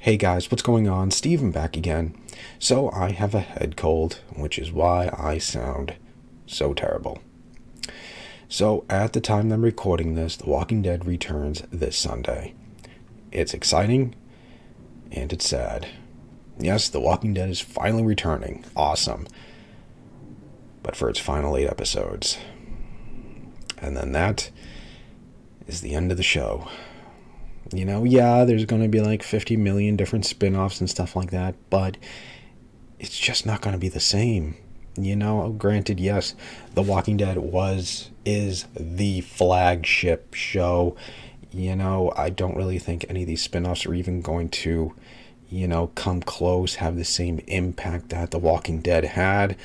Hey guys, what's going on? Steven back again. So I have a head cold, which is why I sound so terrible. So at the time I'm recording this, The Walking Dead returns this Sunday. It's exciting and it's sad. Yes, The Walking Dead is finally returning. Awesome. But for its final 8 episodes. And then that is the end of the show. You know, yeah, there's going to be like 50 million different spin-offs and stuff like that, but it's just not going to be the same. You know, granted, yes, The Walking Dead is the flagship show. You know, I don't really think any of these spin-offs are even going to, you know, come close, have the same impact that The Walking Dead had,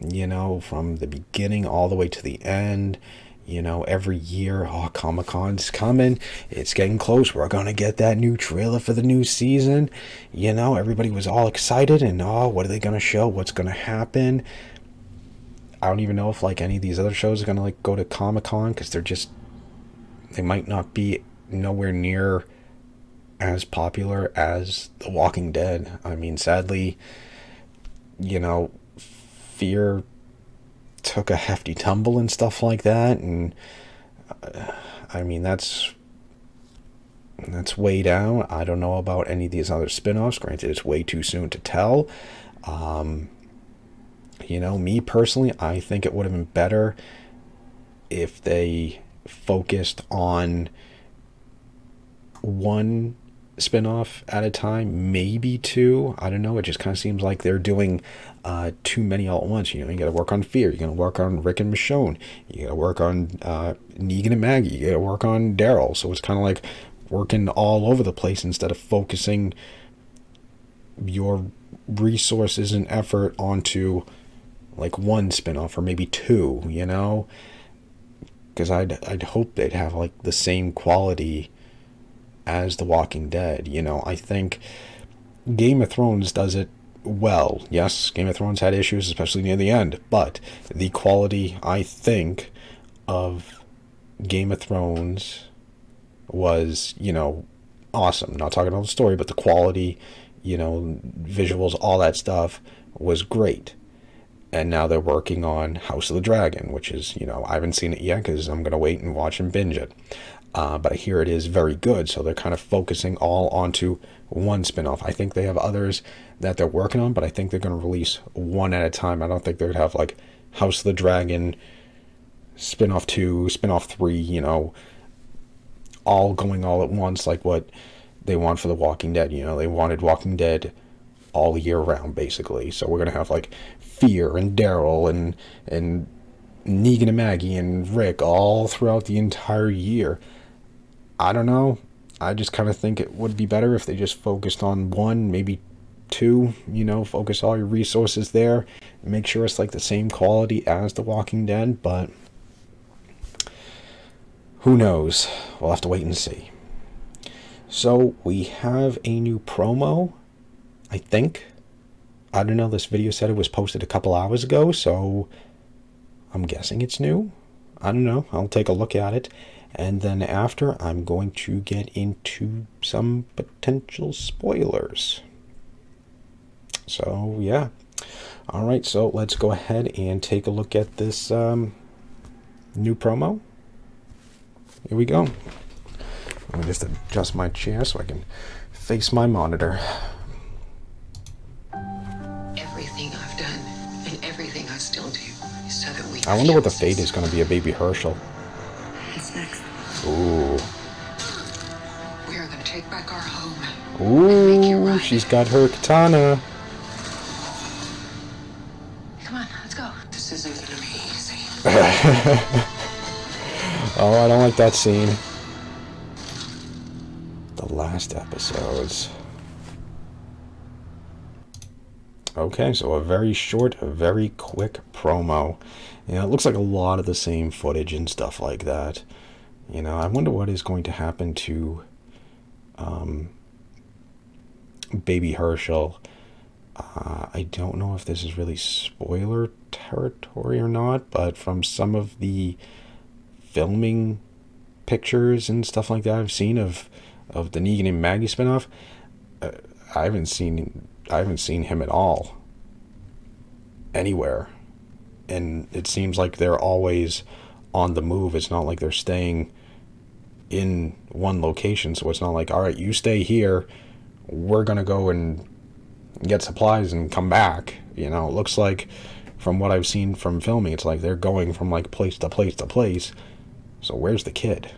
you know, from the beginning all the way to the end. You know, every year, oh, Comic-Con's coming. It's getting close. We're going to get that new trailer for the new season. You know, everybody was all excited and, oh, what are they going to show? What's going to happen? I don't even know if, like, any of these other shows are going to, like, go to Comic-Con because they might not be nowhere near as popular as The Walking Dead. I mean, sadly, you know, Fear took a hefty tumble and stuff like that, and I mean that's way down. I don't know about any of these other spin-offs. Granted, it's way too soon to tell. You know, me personally, I think it would have been better if they focused on one spin-off at a time, maybe two. I don't know, it just kind of seems like they're doing too many all at once. You know, you got to work on Fear, you got to work on Rick and Michonne, you got to work on Negan and Maggie, you got to work on Daryl. So it's kind of like working all over the place instead of focusing your resources and effort onto like one spin-off or maybe two, you know, because I'd hope they'd have like the same quality as The Walking Dead. You know, I think Game of Thrones does it well. Yes, Game of Thrones had issues, especially near the end, but the quality, I think, of Game of Thrones was, you know, awesome. Not talking about the story, but the quality, you know, visuals, all that stuff was great. And now they're working on House of the Dragon, which is, you know, I haven't seen it yet because I'm going to wait and watch and binge it. But I hear it is very good, so they're kind of focusing all onto one spinoff. I think they have others that they're working on, but I think they're going to release one at a time. I don't think they're going to have, like, House of the Dragon, spinoff 2, spinoff 3, you know, all going all at once, like what they want for The Walking Dead. You know, they wanted Walking Dead all year round, basically. So we're going to have, like, Fear and Daryl and Negan and Maggie and Rick all throughout the entire year. I don't know. I just kind of think it would be better if they just focused on one, maybe two, you know, focus all your resources there. Make sure it's like the same quality as The Walking Dead, but who knows? We'll have to wait and see. So we have a new promo, I think. I don't know, this video said it was posted a couple hours ago, so I'm guessing it's new. I don't know. I'll take a look at it. And then after, I'm going to get into some potential spoilers. So, yeah. All right, so let's go ahead and take a look at this new promo. Here we go. Let me just adjust my chair so I can face my monitor. Everything I've done and everything I still do is so that we... I wonder what the fate is going to be of Baby Hershel. What's next? Ooh. We are going to take back our home. Ooh, she's got her katana. Come on, let's go. This isn't going to be easy. Oh, I don't like that scene. The last episodes. Okay, so a very short, a very quick promo. You know, it looks like a lot of the same footage and stuff like that. You know, I wonder what is going to happen to Baby Hershel. I don't know if this is really spoiler territory or not, but from some of the filming pictures and stuff like that I've seen of the Negan and Maggie spinoff, I haven't seen him at all anywhere. And it seems like they're always on the move. It's not like they're staying in one location. So it's not like, all right, you stay here, we're gonna go and get supplies and come back. You know, it looks like from what I've seen from filming, it's like they're going from like place to place to place. So where's the kid?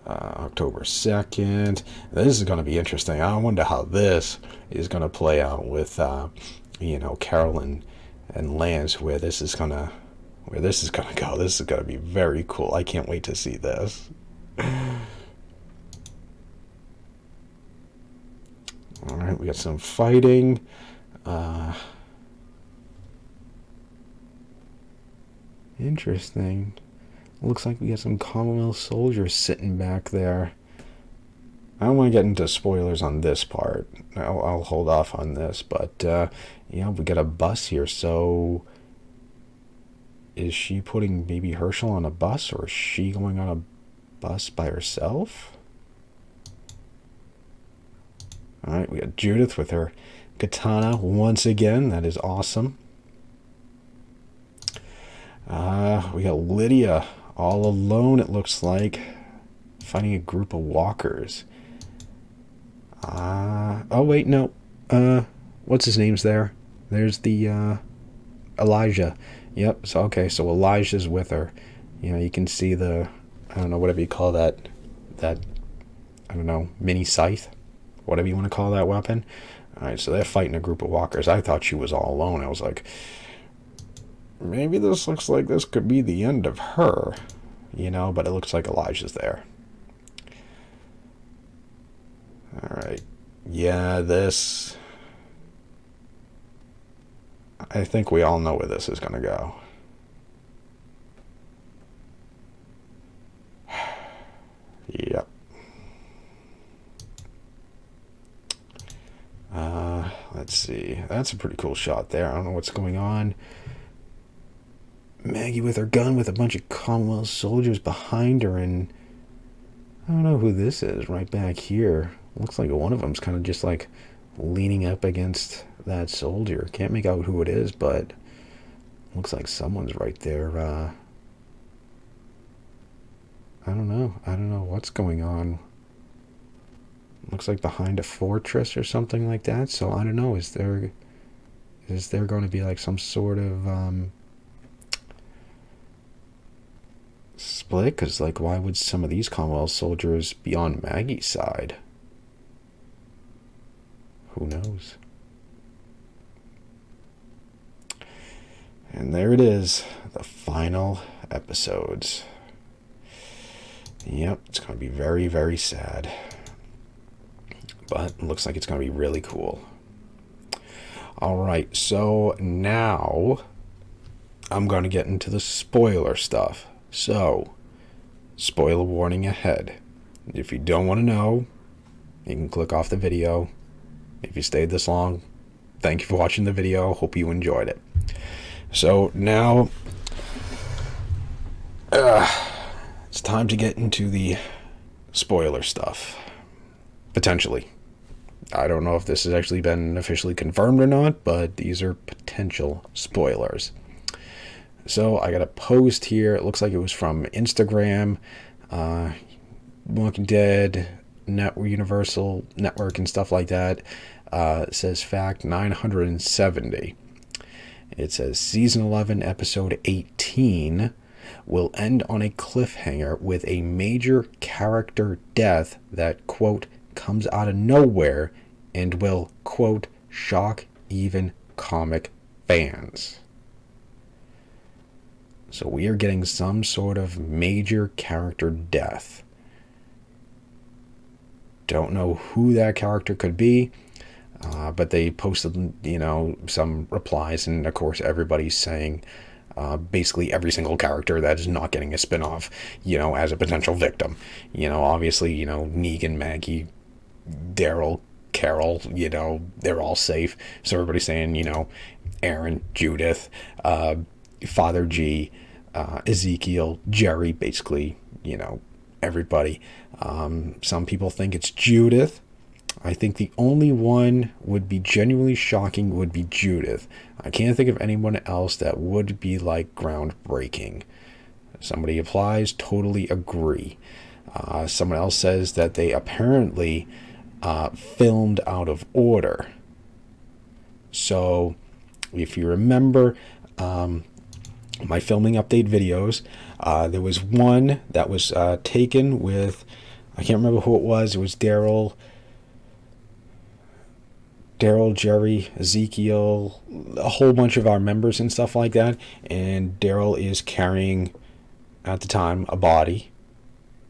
October 2nd. This is going to be interesting. I wonder how this is going to play out with, you know, Carolyn and Lance, where this is going to go. This is going to be very cool. I can't wait to see this. All right, we got some fighting. Interesting. Looks like we got some Commonwealth soldiers sitting back there. I don't want to get into spoilers on this part. I'll hold off on this, but yeah, we got a bus here. So is she putting baby Herschel on a bus, or is she going on a bus by herself? All right, we got Judith with her katana once again. That is awesome. We got Lydia all alone, it looks like, fighting a group of walkers. Oh wait, no. What's his name's there? There's the Elijah. Yep. So okay, so Elijah's with her. You know, you can see the, I don't know, whatever you call that I don't know, mini scythe, whatever you want to call that weapon. All right, so they're fighting a group of walkers. I thought she was all alone. I was like, maybe this looks like this could be the end of her, you know, but it looks like Elijah's there. All right. Yeah, this, I think we all know where this is going to go. Yep. Let's see. That's a pretty cool shot there. I don't know what's going on. Maggie with her gun with a bunch of Commonwealth soldiers behind her, and I don't know who this is right back here. Looks like one of them's kind of just like leaning up against that soldier. Can't make out who it is, but looks like someone's right there. I don't know what's going on. Looks like behind a fortress or something like that. So I don't know. Is there going to be like some sort of split? Because like, why would some of these Commonwealth soldiers be on Maggie's side? Who knows? And there it is, the final episodes. Yep, it's going to be very, very sad. But it looks like it's going to be really cool. All right, so now I'm going to get into the spoiler stuff. So, spoiler warning ahead. If you don't want to know, you can click off the video. If you stayed this long, thank you for watching the video. Hope you enjoyed it. So now, it's time to get into the spoiler stuff. Potentially. I don't know if this has actually been officially confirmed or not, but these are potential spoilers. So I got a post here. It looks like it was from Instagram, Walking Dead, Universal Network and stuff like that. It says fact 970. It says season 11 episode 18 will end on a cliffhanger with a major character death that, quote, comes out of nowhere and will, quote, shock even comic fans. So we are getting some sort of major character death. Don't know who that character could be, but they posted, you know, some replies, and of course everybody's saying basically every single character that is not getting a spin-off, you know, as a potential victim. You know, obviously, you know, Negan, Maggie, Daryl, Carol, you know, they're all safe. So everybody's saying, you know, Aaron, Judith, Father G, Ezekiel, Jerry, basically, you know, everybody. Some people think it's Judith. I think the only one would be genuinely shocking would be Judith. I can't think of anyone else that would be like groundbreaking. Somebody applies, totally agree. Someone else says that they apparently filmed out of order. So, if you remember my filming update videos, there was one that was taken with, I can't remember who it was. It was Daryl, Jerry, Ezekiel, a whole bunch of our members and stuff like that. And Daryl is carrying, at the time, a body,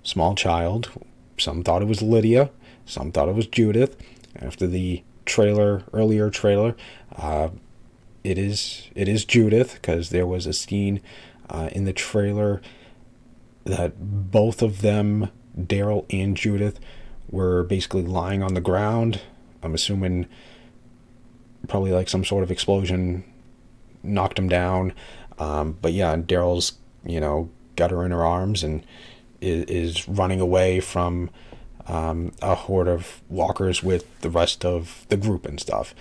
small child. Some thought it was Lydia, some thought it was Judith. After the earlier trailer, it is Judith, because there was a scene in the trailer that both of them, Daryl and Judith, were basically lying on the ground. I'm assuming probably like some sort of explosion knocked them down. But yeah, Daryl's, got her in her arms and is running away from a horde of walkers with the rest of the group and stuff.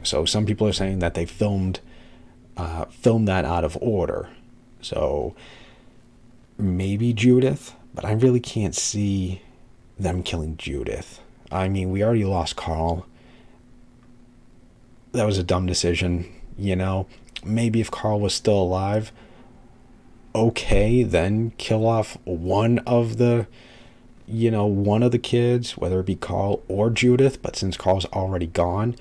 So some people are saying that they filmed that out of order. So maybe Judith, but I really can't see them killing Judith. I mean, we already lost Carl. That was a dumb decision, Maybe if Carl was still alive, okay, then kill off one of the kids, whether it be Carl or Judith. But since Carl's already gone,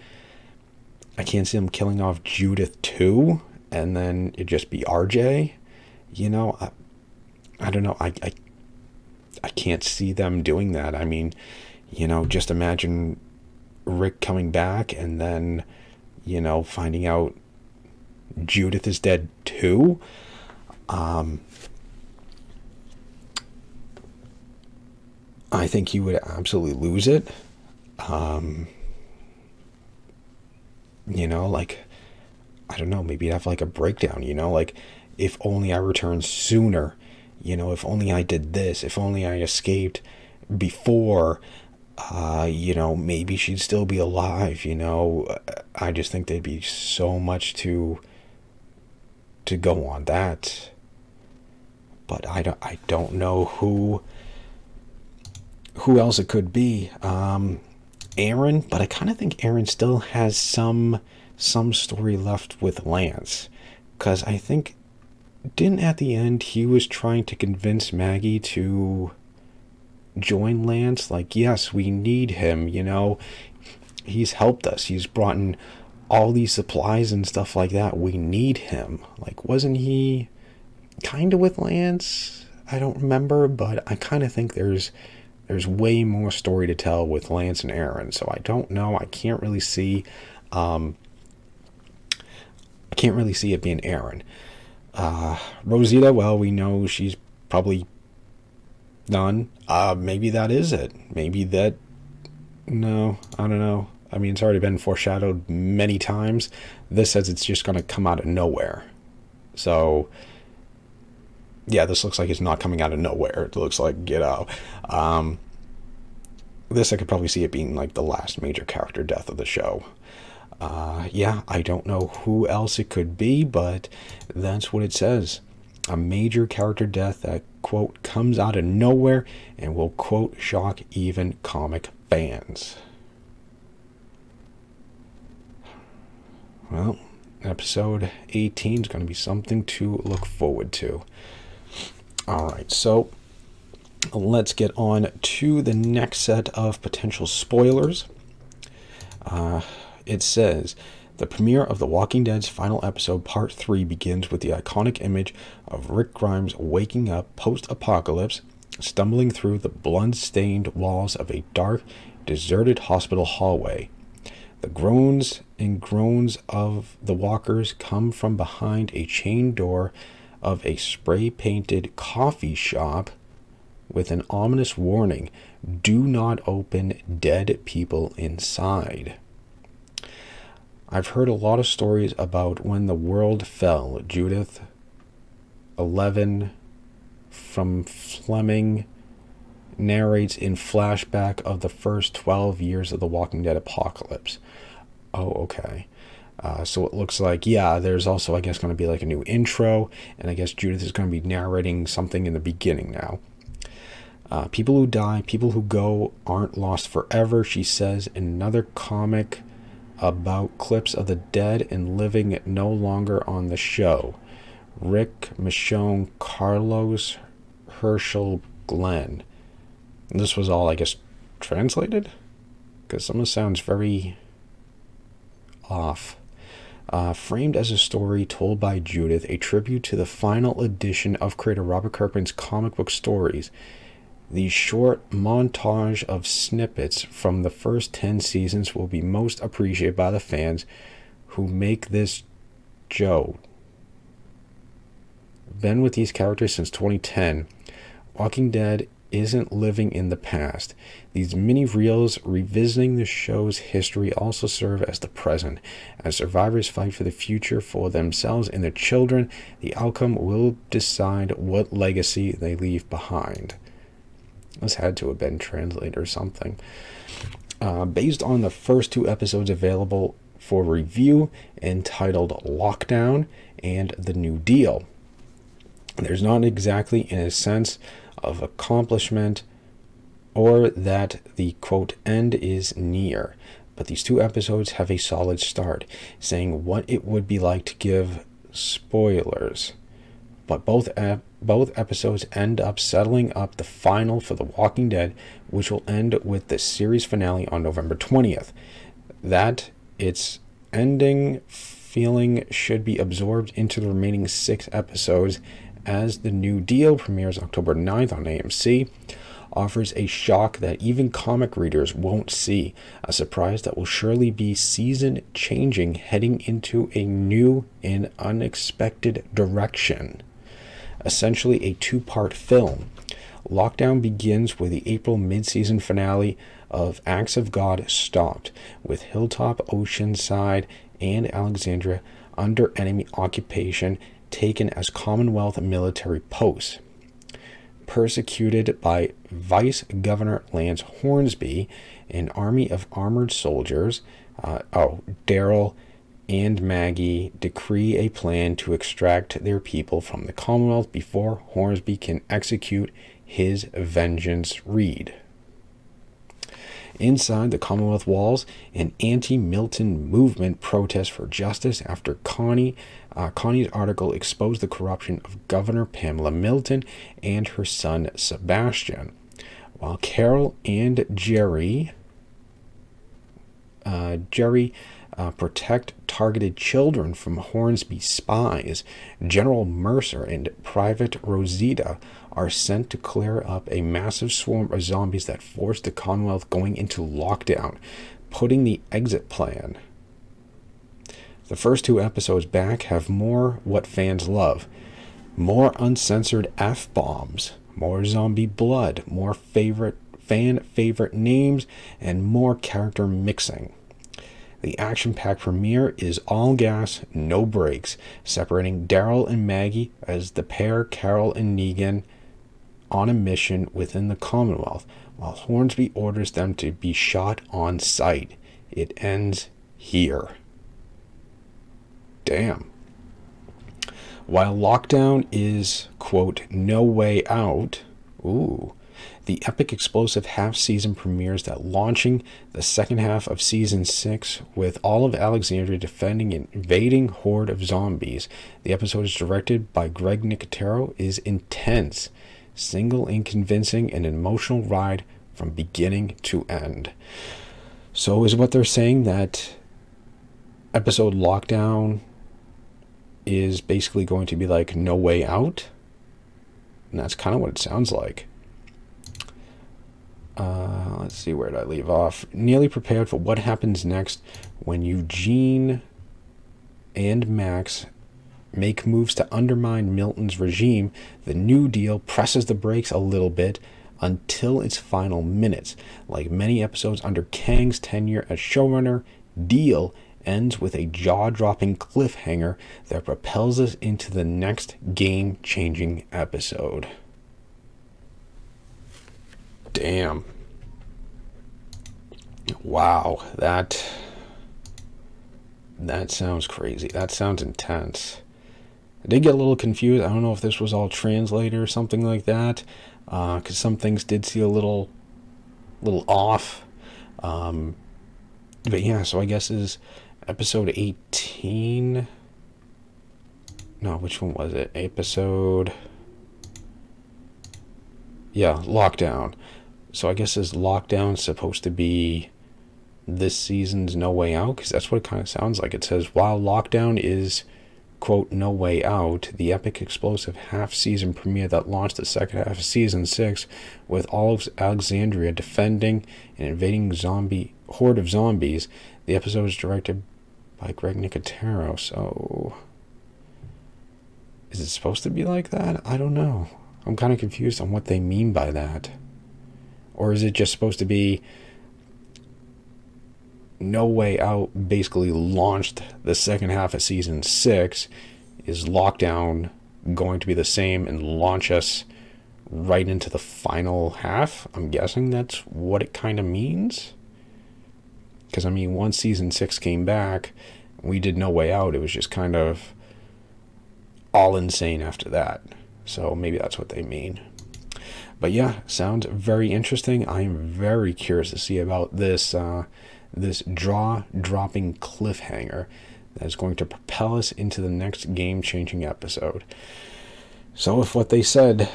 I can't see them killing off Judith too, and then it just be RJ. I don't know. I can't see them doing that. I mean, just imagine Rick coming back and then, finding out Judith is dead too. I think he would absolutely lose it. Like, I don't know, maybe have like a breakdown, like, if only I returned sooner, if only I did this, if only I escaped before, maybe she'd still be alive, I just think there'd be so much to go on that. But I don't know who else it could be. Aaron, but I kind of think Aaron still has some story left with Lance, because I think, didn't at the end he was trying to convince Maggie to join Lance? Like, yes, we need him, he's helped us, he's brought in all these supplies and stuff like that, we need him. Like, wasn't he kind of with Lance? I don't remember, but I kind of think there's way more story to tell with Lance and Aaron. So I don't know. I can't really see it being Aaron. Rosita, well, we know she's probably done. Maybe that is it. No, I don't know. I mean, it's already been foreshadowed many times. This says it's just going to come out of nowhere. So yeah, this looks like it's not coming out of nowhere. It looks like, this I could probably see it being like the last major character death of the show. Yeah, I don't know who else it could be, but that's what it says. A major character death that, quote, comes out of nowhere and will, quote, shock even comic fans. Well, episode 18 is going to be something to look forward to. Alright, so let's get on to the next set of potential spoilers. It says, the premiere of The Walking Dead's final episode, Part 3, begins with the iconic image of Rick Grimes waking up post-apocalypse, stumbling through the blood-stained walls of a dark, deserted hospital hallway. The groans and groans of the walkers come from behind a chain door of a spray-painted coffee shop with an ominous warning, do not open, dead people inside. I've heard a lot of stories about when the world fell. Judith, Eleven, from Fleming, narrates in flashback of the first 12 years of the Walking Dead apocalypse. Oh, okay. So it looks like, yeah, there's also, I guess, going to be like a new intro, and I guess Judith is going to be narrating something in the beginning now. People who die, people who go aren't lost forever, she says in another comic about clips of the dead and living no longer on the show. Rick, Michonne, Carlos, Herschel, Glenn. And this was all, I guess, translated? Because some of it sounds very off. Framed as a story told by Judith, a tribute to the final edition of creator Robert Kirkman's comic book stories. The short montage of snippets from the first 10 seasons will be most appreciated by the fans who make this Joe. Been with these characters since 2010, Walking Dead isn't living in the past. These mini reels revisiting the show's history also serve as the present. As survivors fight for the future for themselves and their children, the outcome will decide what legacy they leave behind. This had to have been translated or something. Based on the first 2 episodes available for review, entitled Lockdown and The New Deal. There's not exactly in a sense of accomplishment or that the quote end is near, but these 2 episodes have a solid start, saying what it would be like to give spoilers. But both episodes end up settling up the final for The Walking Dead, which will end with the series finale on November 20th. That its ending feeling should be absorbed into the remaining 6 episodes, as The New Deal premieres October 9th on AMC, offers a shock that even comic readers won't see, a surprise that will surely be season-changing, heading into a new and unexpected direction. Essentially a 2-part film. Lockdown begins with the April mid-season finale of Acts of God Stopped, with Hilltop, Oceanside, and Alexandria under enemy occupation, taken as Commonwealth military posts. Persecuted by Vice Governor Lance Hornsby, an army of armored soldiers, Daryl and Maggie decree a plan to extract their people from the Commonwealth before Hornsby can execute his vengeance. Read. Inside the Commonwealth walls, an anti-Milton movement protests for justice after Connie's article exposed the corruption of Governor Pamela Milton and her son Sebastian. While Carol and Jerry protect targeted children from Hornsby spies, General Mercer and Private Rosita are sent to clear up a massive swarm of zombies that force the Commonwealth going into lockdown, putting the exit plan. The first 2 episodes back have more what fans love. More uncensored F-bombs, more zombie blood, more fan favorite names, and more character mixing. The action-packed premiere is all gas, no brakes, separating Daryl and Maggie as the pair Carol and Negan on a mission within the Commonwealth, while Hornsby orders them to be shot on sight. It ends here. Damn. While Lockdown is, quote, no way out, the epic explosive half-season premieres that launching the second half of season 6 with all of Alexandria defending an invading horde of zombies. The episode is directed by Greg Nicotero, is intense, single and convincing, an emotional ride from beginning to end. So is what they're saying that episode Lockdown is basically going to be like No Way Out? And that's kind of what it sounds like. Let's see, where did I leave off? Nearly prepared for what happens next when Eugene and Max make moves to undermine Milton's regime, the New Deal presses the brakes a little bit until its final minutes. Like many episodes under Kang's tenure as showrunner, Deal ends with a jaw-dropping cliffhanger that propels us into the next game-changing episode. Damn. Wow, that sounds crazy. That sounds intense. I did get a little confused. I don't know if this was all translated or something like that, because some things did seem a little off. But yeah, so I guess is episode 18. No, which one was it? Episode. Yeah, Lockdown. So I guess is Lockdown supposed to be this season's No Way Out? Because that's what it kind of sounds like. It says, while Lockdown is, quote, No Way Out, the epic explosive half-season premiere that launched the second half of Season 6 with all of Alexandria defending an invading horde of zombies. The episode is directed by Greg Nicotero, so... is it supposed to be like that? I don't know. I'm kind of confused on what they mean by that. Or is it just supposed to be No Way Out basically launched the second half of Season 6? Is Lockdown going to be the same and launch us right into the final half? I'm guessing that's what it kind of means. Because, I mean, once Season 6 came back, we did No Way Out. It was just kind of all insane after that. So maybe that's what they mean. But yeah, sounds very interesting. I am very curious to see about this this jaw-dropping cliffhanger that is going to propel us into the next game-changing episode. So if what they said,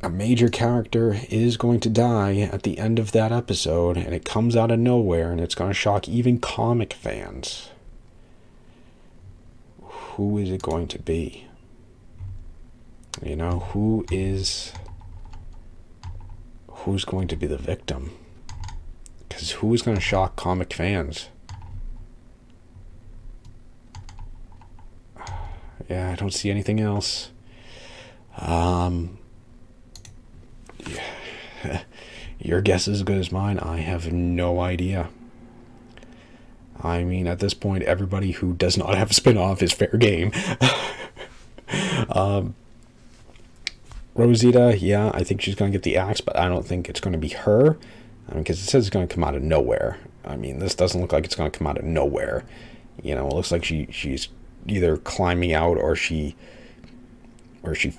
a major character is going to die at the end of that episode, and it comes out of nowhere, and it's going to shock even comic fans, who is it going to be? You know, who's going to be the victim? Because who is going to shock comic fans? Yeah, I don't see anything else. Yeah. Your guess is as good as mine. I have no idea. I mean, at this point, everybody who does not have a spin-off is fair game. Rosita, yeah, I think she's going to get the axe, but I don't think it's going to be her. I mean, because it says it's going to come out of nowhere. I mean, this doesn't look like it's going to come out of nowhere. You know, it looks like she's either climbing out or she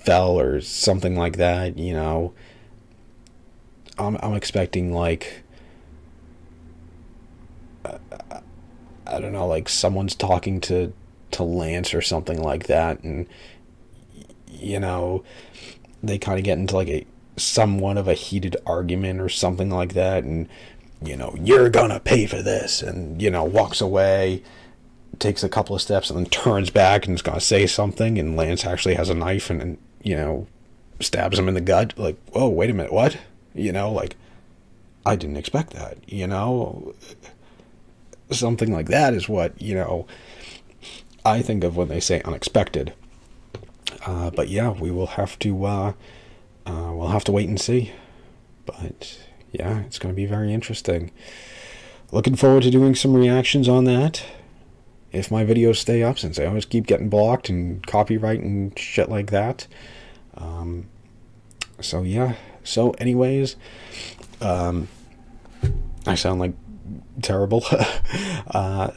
fell or something like that, you know. I'm expecting, like, I don't know, like someone's talking to Lance or something like that, and, you know, they kind of get into like a somewhat of a heated argument or something like that, and, you know, you're gonna pay for this, and, you know, walks away, takes a couple of steps, and then turns back and is gonna say something, and Lance actually has a knife and you know, stabs him in the gut. Like, whoa, wait a minute, what? You know, like, I didn't expect that, you know. Something like that is what, you know, I think of when they say unexpected. But yeah, we will have to we'll have to wait and see. But yeah, it's going to be very interesting. Looking forward to doing some reactions on that, if my videos stay up, since I always keep getting blocked and copyright and shit like that. So yeah, so anyways, I sound like terrible.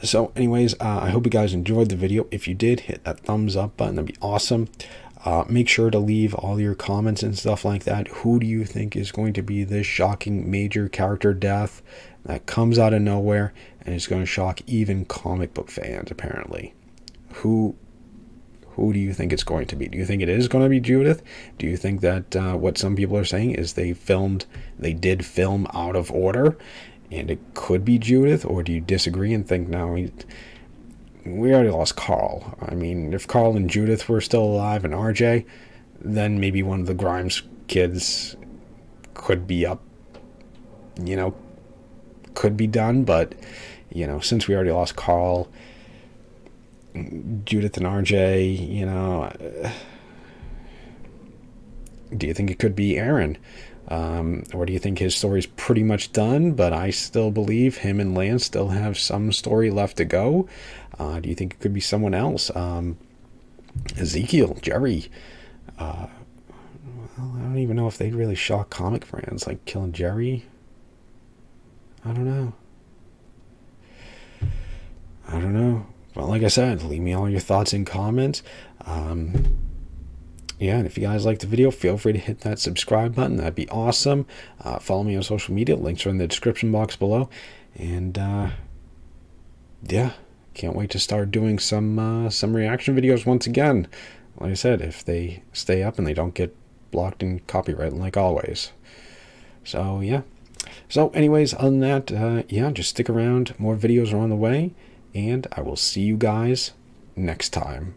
So anyways, I hope you guys enjoyed the video. If you did, hit that thumbs up button, that'd be awesome. Make sure to leave all your comments and stuff like that. Who do you think is going to be this shocking major character death that comes out of nowhere and is going to shock even comic book fans, apparently? Who do you think it's going to be? Do you think it is going to be Judith? Do you think that what some people are saying is they did film out of order and it could be Judith? Or do you disagree and think, no, we already lost Carl? I mean, if Carl and Judith were still alive and RJ, then maybe one of the Grimes kids could be up, you know, could be done. But, you know, since we already lost Carl, Judith and RJ, you know, do you think it could be Aaron? Or do you think his story's pretty much done, but I still believe him and Lance still have some story left to go? Do you think it could be someone else? Ezekiel, Jerry, Well, I don't even know if they'd really shock comic fans, like killing Jerry. I don't know. I don't know. Well, like I said, leave me all your thoughts in comments. Yeah, and if you guys like the video, feel free to hit that subscribe button. That'd be awesome. Follow me on social media. Links are in the description box below. And yeah, can't wait to start doing some reaction videos once again. Like I said, if they stay up and they don't get blocked in copyright, like always. So yeah. So anyways, other than that, yeah, just stick around. More videos are on the way. And I will see you guys next time.